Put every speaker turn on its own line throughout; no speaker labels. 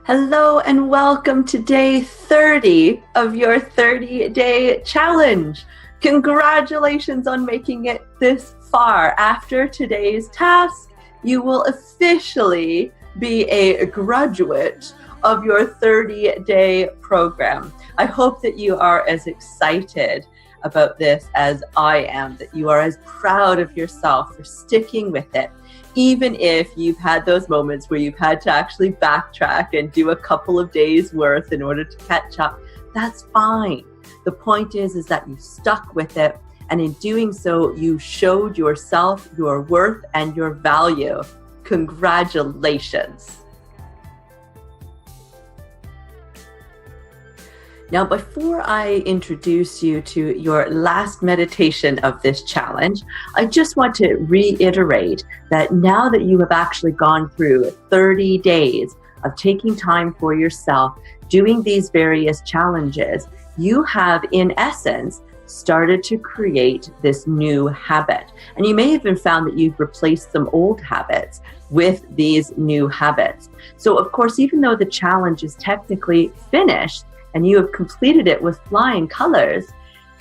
Hello and welcome to day 30 of your 30-day challenge. Congratulations on making it this far. After today's task, you will officially be a graduate of your 30-day program. I hope that you are as excited about this as I am, that you are as proud of yourself for sticking with it. Even if you've had those moments where you've had to actually backtrack and do a couple of days worth in order to catch up, that's fine. The point is that you stuck with it, and in doing so, you showed yourself your worth and your value. Congratulations. Now, before I introduce you to your last meditation of this challenge, I just want to reiterate that now that you have actually gone through 30 days of taking time for yourself, doing these various challenges, you have, in essence, started to create this new habit. And you may have even found that you've replaced some old habits with these new habits. So, of course, even though the challenge is technically finished, and you have completed it with flying colors,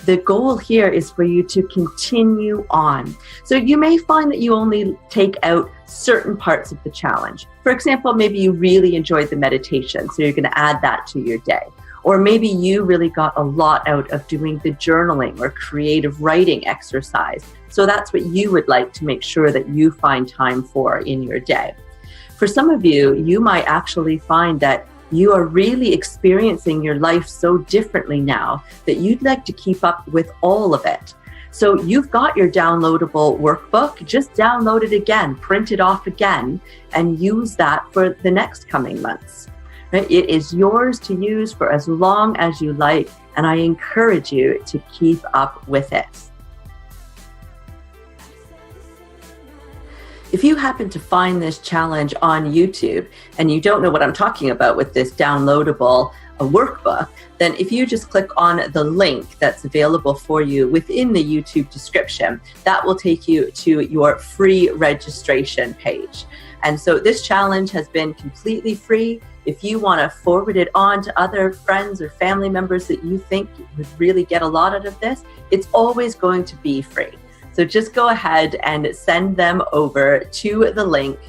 the goal here is for you to continue on. So you may find that you only take out certain parts of the challenge. For example, maybe you really enjoyed the meditation, so you're going to add that to your day. Or maybe you really got a lot out of doing the journaling or creative writing exercise. So that's what you would like to make sure that you find time for in your day. For some of you, you might actually find that you are really experiencing your life so differently now that you'd like to keep up with all of it. So you've got your downloadable workbook, just download it again, print it off again, and use that for the next coming months. Right? It is yours to use for as long as you like, and I encourage you to keep up with it. If you happen to find this challenge on YouTube and you don't know what I'm talking about with this downloadable workbook, then if you just click on the link that's available for you within the YouTube description, that will take you to your free registration page. And so this challenge has been completely free. If you want to forward it on to other friends or family members that you think would really get a lot out of this, it's always going to be free. So just go ahead and send them over to the link,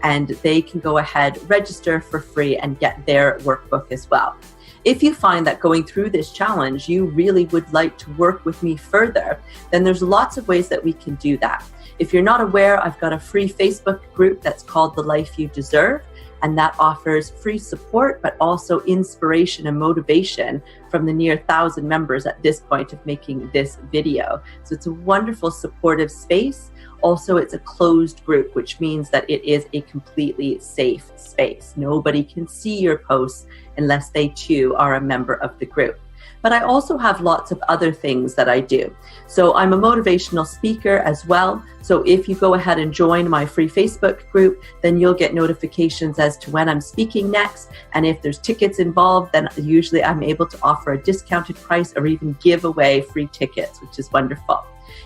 and they can go ahead, register for free, and get their workbook as well. If you find that going through this challenge, you really would like to work with me further, then there's lots of ways that we can do that. If you're not aware, I've got a free Facebook group that's called The Life You Deserve, and that offers free support, but also inspiration and motivation from the near 1,000 members at this point of making this video. So it's a wonderful supportive space. Also, it's a closed group, which means that it is a completely safe space. Nobody can see your posts unless they too are a member of the group. But I also have lots of other things that I do. So I'm a motivational speaker as well. So if you go ahead and join my free Facebook group, then you'll get notifications as to when I'm speaking next. And if there's tickets involved, then usually I'm able to offer a discounted price or even give away free tickets, which is wonderful.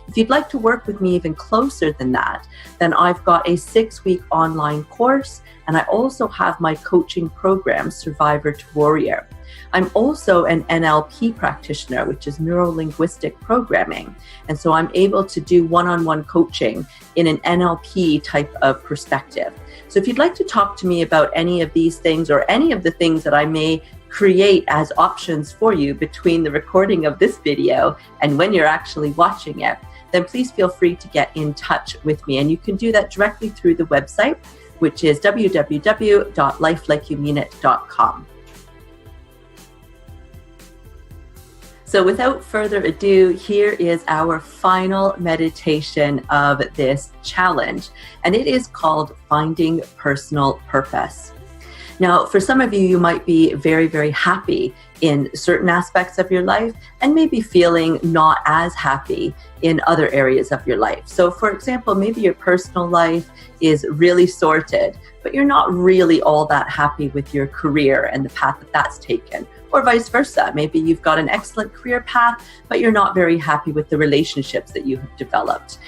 If you'd like to work with me even closer than that, then I've got a 6-week online course, and I also have my coaching program, Survivor to Warrior. I'm also an NLP practitioner, which is neuro-linguistic programming. And so I'm able to do one-on-one coaching in an NLP type of perspective. So if you'd like to talk to me about any of these things or any of the things that I may create as options for you between the recording of this video and when you're actually watching it, then please feel free to get in touch with me. And you can do that directly through the website, which is www.lifelikeyoumeanit.com. So without further ado, here is our final meditation of this challenge, and it is called Finding Personal Purpose. Now, for some of you, you might be very, very happy in certain aspects of your life and maybe feeling not as happy in other areas of your life. So, for example, maybe your personal life is really sorted, but you're not really all that happy with your career and the path that that's taken. Or vice versa. Maybe you've got an excellent career path, but you're not very happy with the relationships that you have developed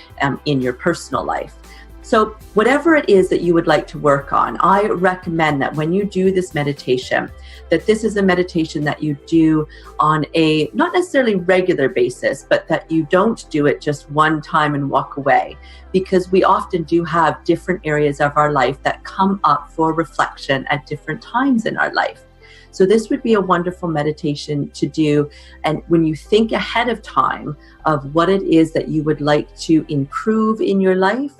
in your personal life. So whatever it is that you would like to work on, I recommend that when you do this meditation, that this is a meditation that you do on a not necessarily regular basis, but that you don't do it just one time and walk away, because we often do have different areas of our life that come up for reflection at different times in our life. So this would be a wonderful meditation to do. And when you think ahead of time of what it is that you would like to improve in your life,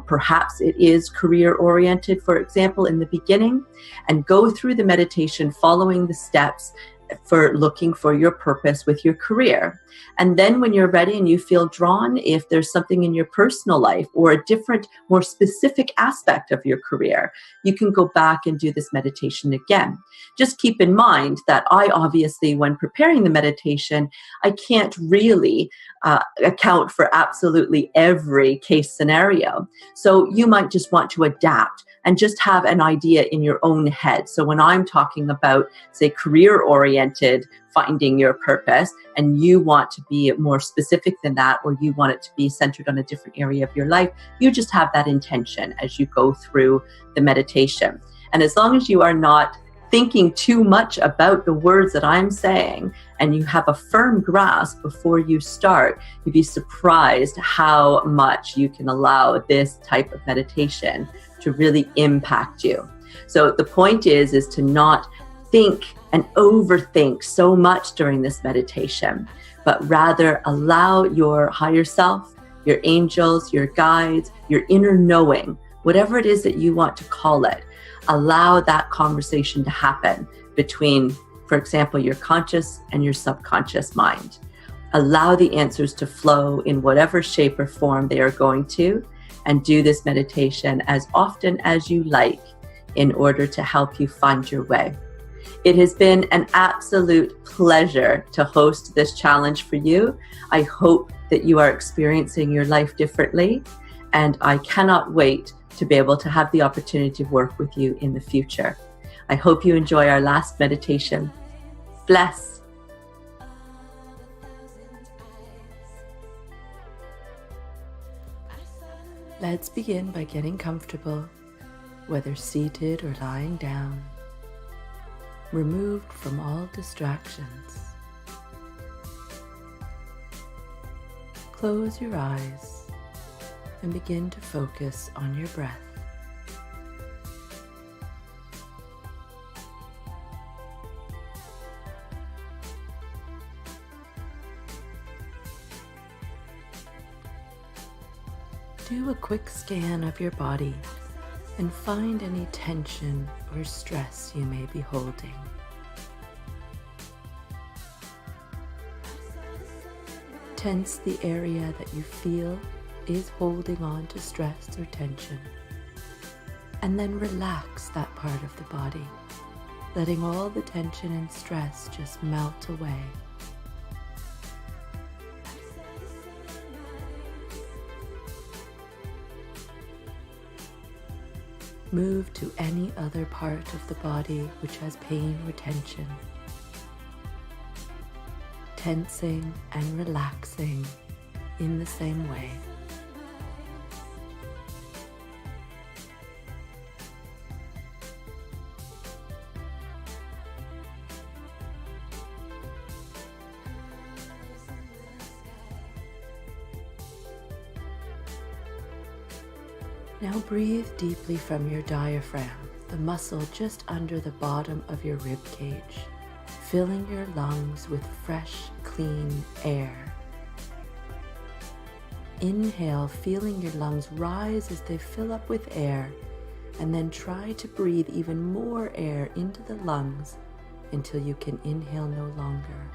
perhaps it is career oriented, for example, in the beginning, and go through the meditation following the steps for looking for your purpose with your career. And then when you're ready and you feel drawn, if there's something in your personal life or a different, more specific aspect of your career, you can go back and do this meditation again. Just keep in mind that I obviously, when preparing the meditation, I can't really account for absolutely every case scenario. So you might just want to adapt and just have an idea in your own head. So when I'm talking about, say, career-oriented, finding your purpose, and you want to be more specific than that, or you want it to be centered on a different area of your life, you just have that intention as you go through the meditation. And as long as you are not thinking too much about the words that I'm saying, and you have a firm grasp before you start, you'd be surprised how much you can allow this type of meditation to really impact you. So the point is to not think and overthink so much during this meditation, but rather allow your higher self, your angels, your guides, your inner knowing, whatever it is that you want to call it, allow that conversation to happen between, for example, your conscious and your subconscious mind. Allow the answers to flow in whatever shape or form they are going to, and do this meditation as often as you like in order to help you find your way. It has been an absolute pleasure to host this challenge for you. I hope that you are experiencing your life differently, and I cannot wait to be able to have the opportunity to work with you in the future. I hope you enjoy our last meditation. Bless. Let's begin by getting comfortable, whether seated or lying down, removed from all distractions. Close your eyes and begin to focus on your breath. Do a quick scan of your body and find any tension or stress you may be holding. Tense the area that you feel is holding on to stress or tension, and then relax that part of the body, letting all the tension and stress just melt away. Move to any other part of the body which has pain or tension, tensing and relaxing in the same way. Now breathe deeply from your diaphragm, the muscle just under the bottom of your rib cage, filling your lungs with fresh, clean air. Inhale, feeling your lungs rise as they fill up with air, and then try to breathe even more air into the lungs until you can inhale no longer.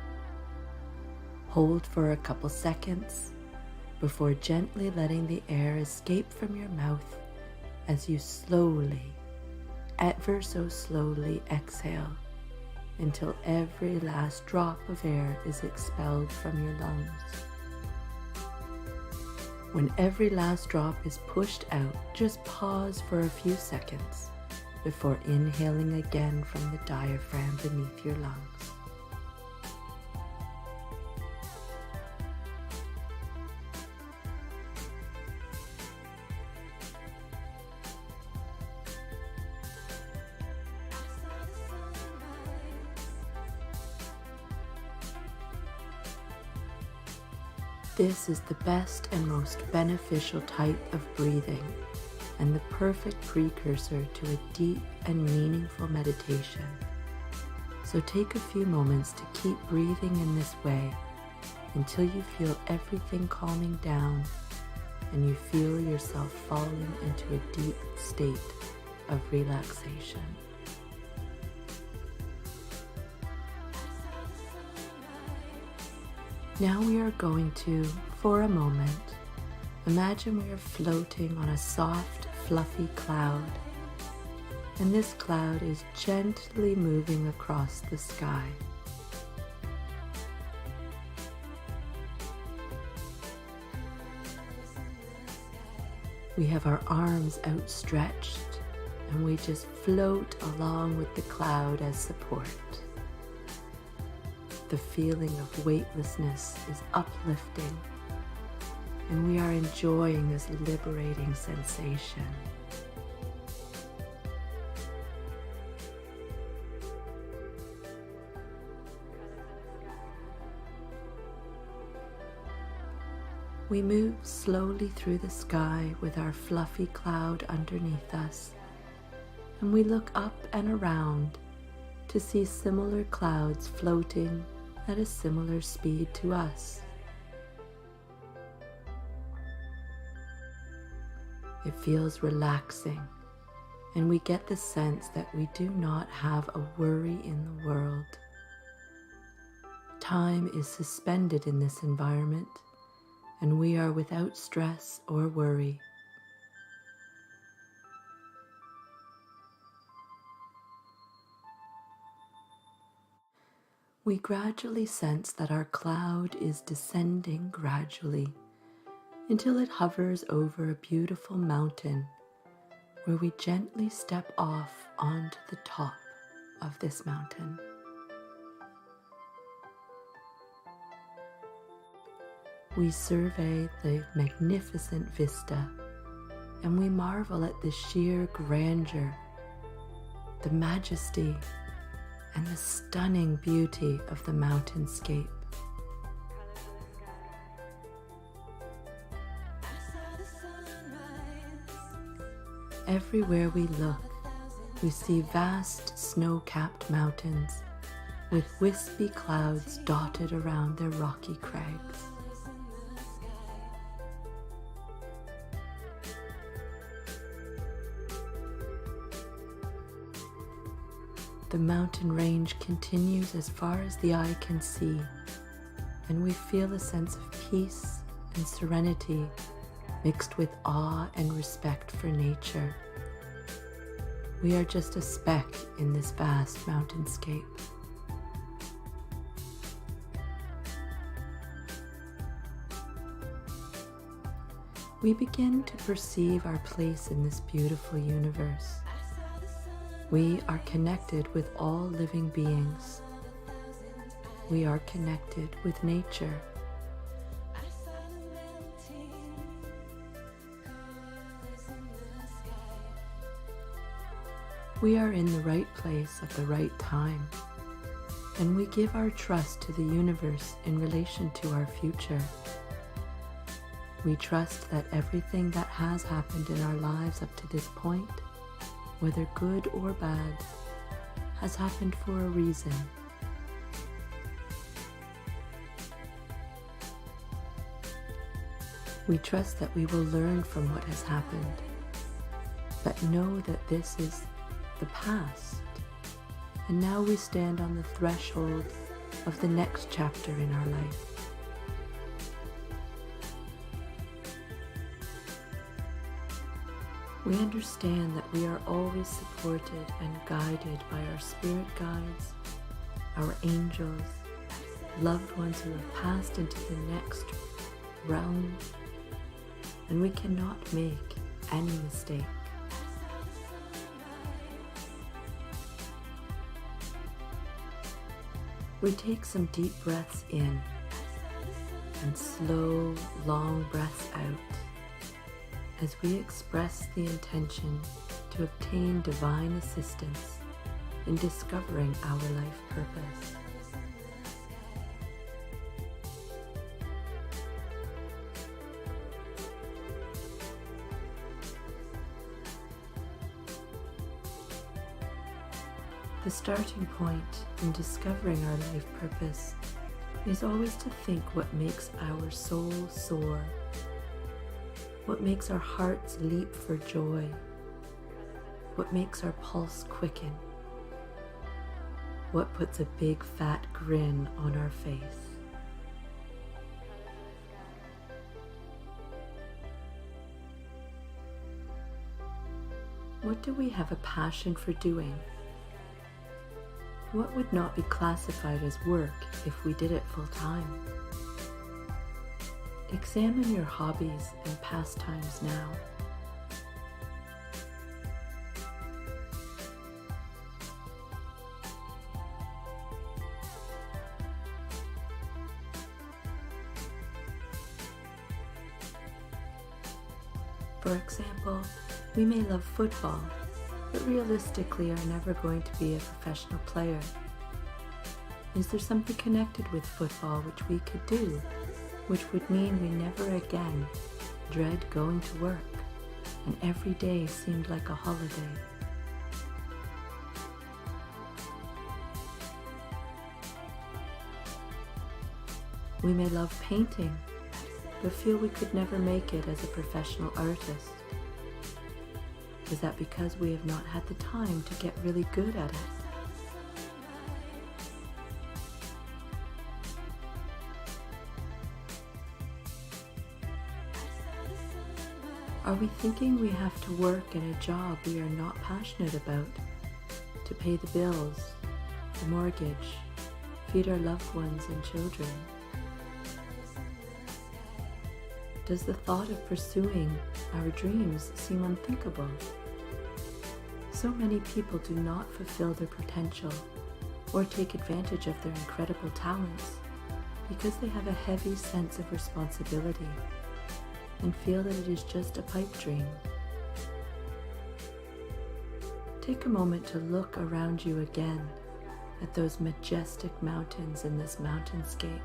Hold for a couple seconds before gently letting the air escape from your mouth as you slowly
Ever so slowly exhale until every last drop of air is expelled from your lungs. When every last drop is pushed out, just pause for a few seconds before inhaling again from the diaphragm beneath your lungs. This is the best and most beneficial type of breathing and the perfect precursor to a deep and meaningful meditation. So take a few moments to keep breathing in this way until you feel everything calming down and you feel yourself falling into a deep state of relaxation. Now we are going to, for a moment, imagine we are floating on a soft, fluffy cloud, and this cloud is gently moving across the sky. We have our arms outstretched, and we just float along with the cloud as support. The feeling of weightlessness is uplifting, and we are enjoying this liberating sensation. We move slowly through the sky with our fluffy cloud underneath us, and we look up and around to see similar clouds floating at a similar speed to us. It feels relaxing, and we get the sense that we do not have a worry in the world. Time is suspended in this environment, and we are without stress or worry. We gradually sense that our cloud is descending gradually until it hovers over a beautiful mountain where we gently step off onto the top of this mountain. We survey the magnificent vista and we marvel at the sheer grandeur, the majesty, and the stunning beauty of the mountainscape. Everywhere we look, we see vast snow-capped mountains with wispy clouds dotted around their rocky crags. The mountain range continues as far as the eye can see, and we feel a sense of peace and serenity mixed with awe and respect for nature. We are just a speck in this vast mountainscape. We begin to perceive our place in this beautiful universe. We are connected with all living beings. We are connected with nature. We are in the right place at the right time, and we give our trust to the universe in relation to our future. We trust that everything that has happened in our lives up to this point, whether good or bad, has happened for a reason. We trust that we will learn from what has happened, but know that this is the past, and now we stand on the threshold of the next chapter in our life. We understand that we are always supported and guided by our spirit guides, our angels, loved ones who have passed into the next realm, and we cannot make any mistake. We take some deep breaths in and slow, long breaths out as we express the intention to obtain divine assistance in discovering our life purpose. The starting point in discovering our life purpose is always to think what makes our soul soar, what makes our hearts leap for joy, what makes our pulse quicken, what puts a big fat grin on our face. What do we have a passion for doing? What would not be classified as work if we did it full time? Examine your hobbies and pastimes now. For example, we may love football, but realistically are never going to be a professional player. Is there something connected with football which we could do, which would mean we never again dread going to work, and every day seemed like a holiday? We may love painting, but feel we could never make it as a professional artist. Is that because we have not had the time to get really good at it? Are we thinking we have to work in a job we are not passionate about to pay the bills, the mortgage, feed our loved ones and children? Does the thought of pursuing our dreams seem unthinkable? So many people do not fulfill their potential or take advantage of their incredible talents because they have a heavy sense of responsibility and feel that it is just a pipe dream. Take a moment to look around you again at those majestic mountains in this mountainscape.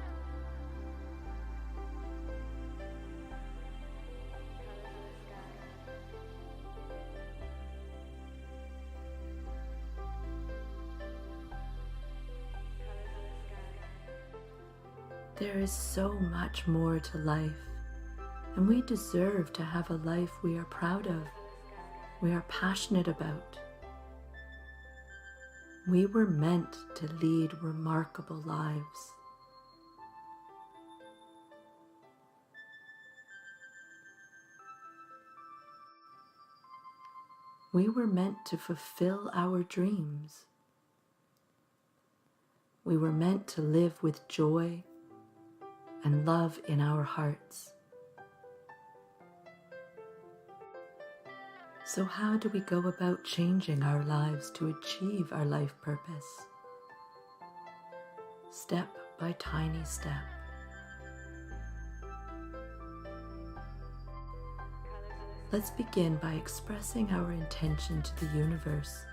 There is so much more to life, and we deserve to have a life we are proud of, we are passionate about. We were meant to lead remarkable lives. We were meant to fulfill our dreams. We were meant to live with joy and love in our hearts. So how do we go about changing our lives to achieve our life purpose? Step by tiny step. Let's begin by expressing our intention to the universe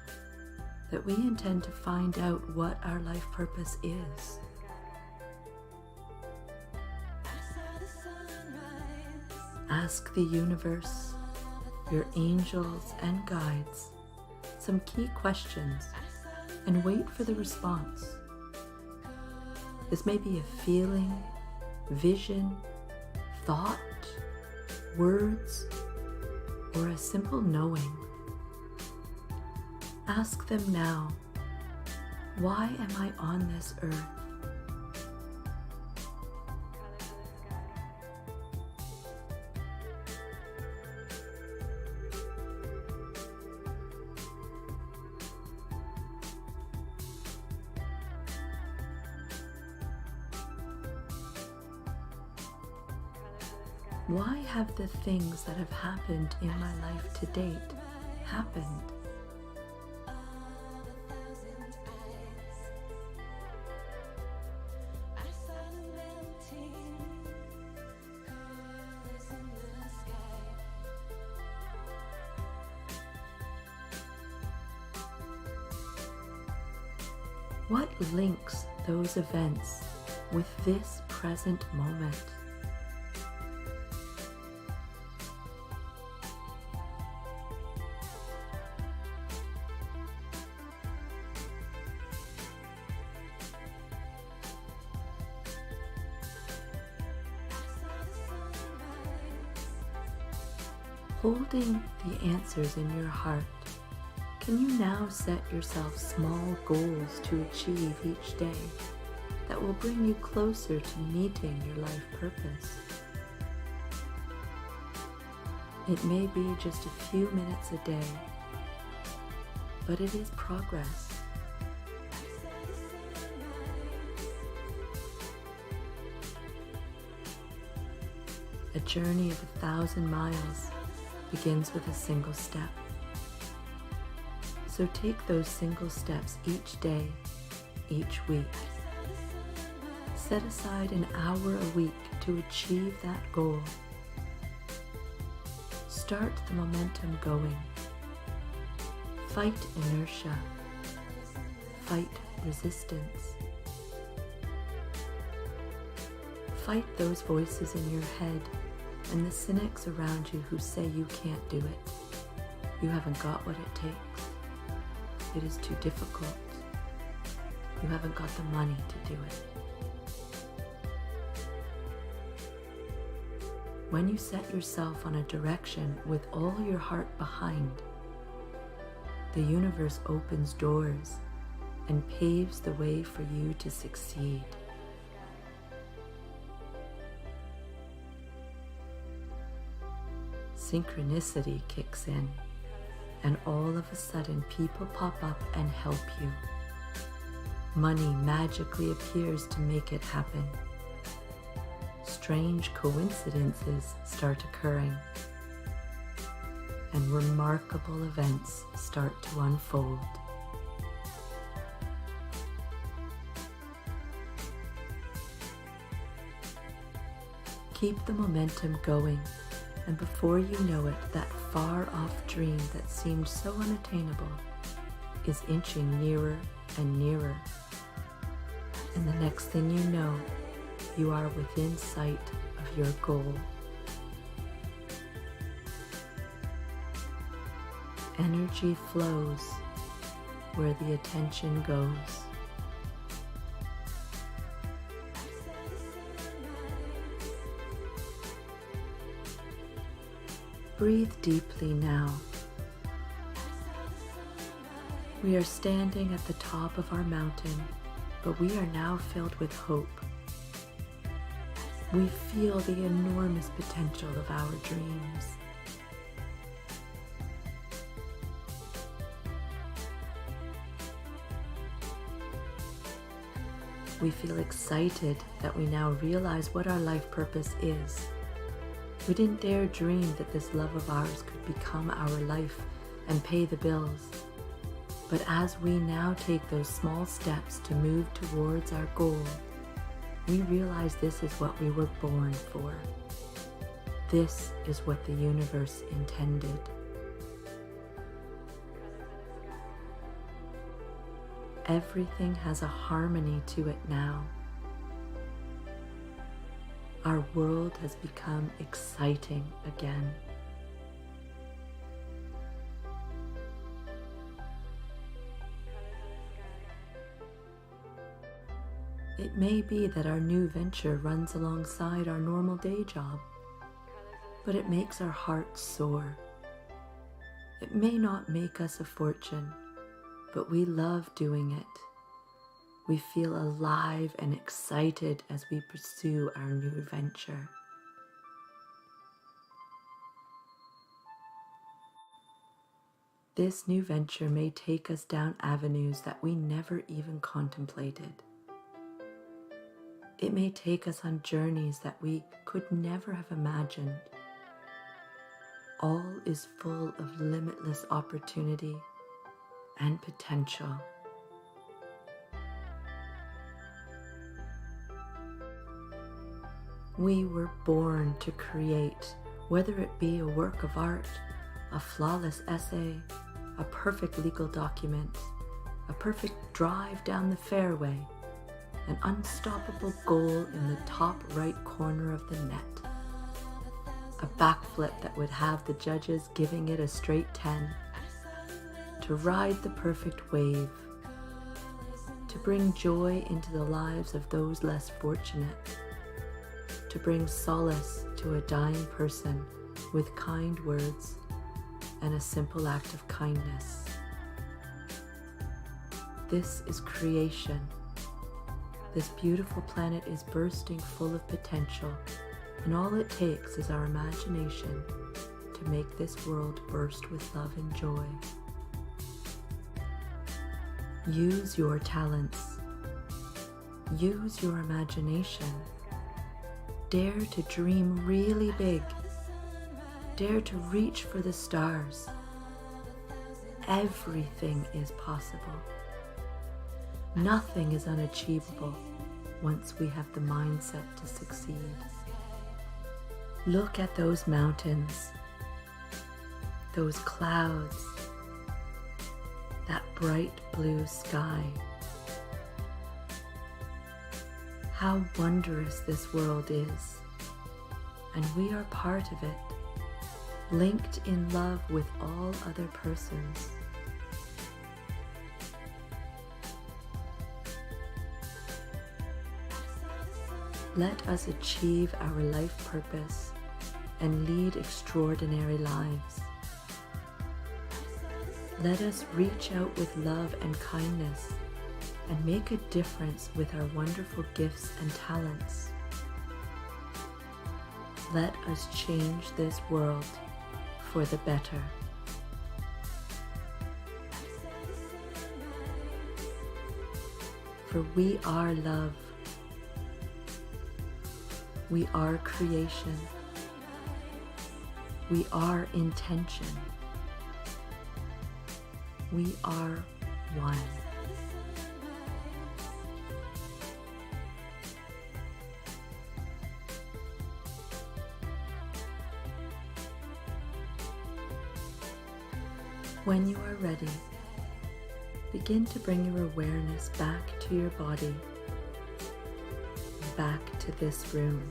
that we intend to find out what our life purpose is. Ask the universe, your angels and guides, some key questions and wait for the response. This may be a feeling, vision, thought, words, or a simple knowing. Ask them now, why am I on this earth? Why have the things that have happened in my life to date happened? What links those events with this present moment? Holding the answers in your heart, can you now set yourself small goals to achieve each day that will bring you closer to meeting your life purpose? It may be just a few minutes a day, but it is progress. A journey of 1,000 miles begins with a single step. So take those single steps each day, each week. Set aside an hour a week to achieve that goal. Start the momentum going. Fight inertia. Fight resistance. Fight those voices in your head and the cynics around you who say you can't do it. You haven't got what it takes. It is too difficult. You haven't got the money to do it. When you set yourself on a direction with all your heart behind, the universe opens doors and paves the way for you to succeed. Synchronicity kicks in, and all of a sudden people pop up and help you. Money magically appears to make it happen. Strange coincidences start occurring, and remarkable events start to unfold. Keep the momentum going, and before you know it, that far-off dream that seemed so unattainable is inching nearer and nearer. And the next thing you know, you are within sight of your goal. Energy flows where the attention goes. Breathe deeply now. We are standing at the top of our mountain, but we are now filled with hope. We feel the enormous potential of our dreams. We feel excited that we now realize what our life purpose is. We didn't dare dream that this love of ours could become our life and pay the bills. But as we now take those small steps to move towards our goal, we realize this is what we were born for. This is what the universe intended. Everything has a harmony to it now. Our world has become exciting again. It may be that our new venture runs alongside our normal day job, but it makes our hearts soar. It may not make us a fortune, but we love doing it. We feel alive and excited as we pursue our new venture. This new venture may take us down avenues that we never even contemplated. It may take us on journeys that we could never have imagined. All is full of limitless opportunity and potential. We were born to create, whether it be a work of art, a flawless essay, a perfect legal document, a perfect drive down the fairway, an unstoppable goal in the top right corner of the net, a backflip that would have the judges giving it a straight 10, to ride the perfect wave, to bring joy into the lives of those less fortunate, to bring solace to a dying person with kind words and a simple act of kindness. This is creation. This beautiful planet is bursting full of potential, and all it takes is our imagination to make this world burst with love and joy. Use your talents. Use your imagination. Dare to dream really big. Dare to reach for the stars. Everything is possible. Nothing is unachievable once we have the mindset to succeed. Look at those mountains, those clouds, that bright blue sky. How wondrous this world is, and we are part of it, linked in love with all other persons. Let us achieve our life purpose and lead extraordinary lives. Let us reach out with love and kindness and make a difference with our wonderful gifts and talents. Let us change this world for the better. For we are love. We are creation. We are intention. We are one. When you are ready, begin to bring your awareness back to your body, back to this room.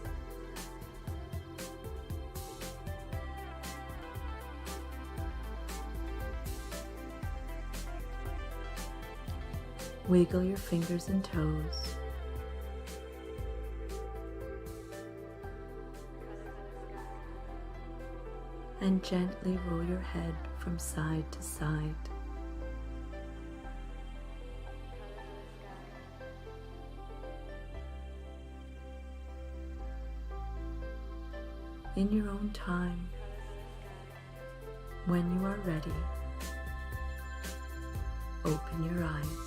Wiggle your fingers and toes. And gently roll your head from side to side. In your own time, when you are ready, open your eyes.